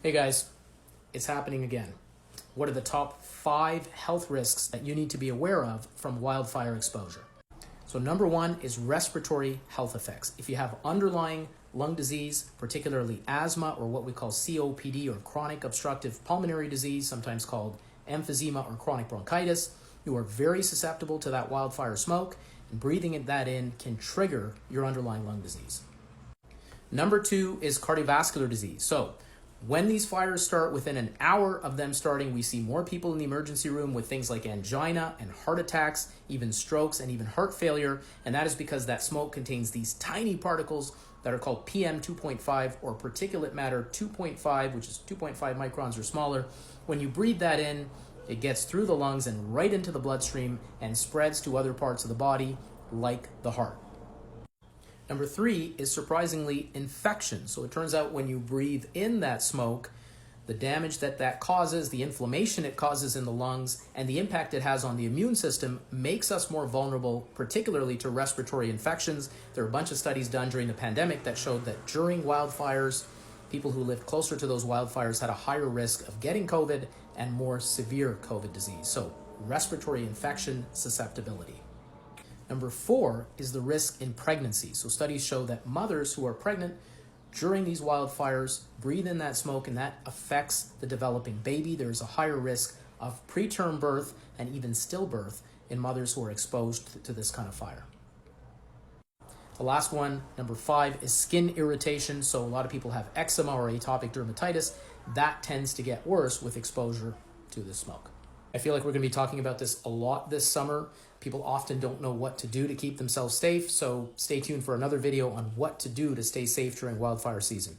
Hey guys, it's happening again. What are the top 5 health risks that you need to be aware of from wildfire exposure? So number 1 is respiratory health effects. If you have underlying lung disease, particularly asthma or what we call COPD or chronic obstructive pulmonary disease, sometimes called emphysema or chronic bronchitis, you are very susceptible to that wildfire smoke, and breathing that in can trigger your underlying lung disease. Number 2 is cardiovascular disease. So when these fires start, within an hour of them starting, we see more people in the emergency room with things like angina and heart attacks, even strokes and even heart failure. And that is because that smoke contains these tiny particles that are called PM 2.5 or particulate matter 2.5, which is 2.5 microns or smaller. When you breathe that in, it gets through the lungs and right into the bloodstream and spreads to other parts of the body, like the heart. Number 3 is surprisingly infection. So it turns out when you breathe in that smoke, the damage that causes, the inflammation it causes in the lungs, and the impact it has on the immune system makes us more vulnerable, particularly to respiratory infections. There are a bunch of studies done during the pandemic that showed that during wildfires, people who lived closer to those wildfires had a higher risk of getting COVID and more severe COVID disease. So respiratory infection susceptibility. Number 4 is the risk in pregnancy. So studies show that mothers who are pregnant during these wildfires breathe in that smoke, and that affects the developing baby. There is a higher risk of preterm birth and even stillbirth in mothers who are exposed to this kind of fire. The last one, number 5, is skin irritation. So a lot of people have eczema or atopic dermatitis. That tends to get worse with exposure to the smoke. I feel like we're going to be talking about this a lot this summer. People often don't know what to do to keep themselves safe, so stay tuned for another video on what to do to stay safe during wildfire season.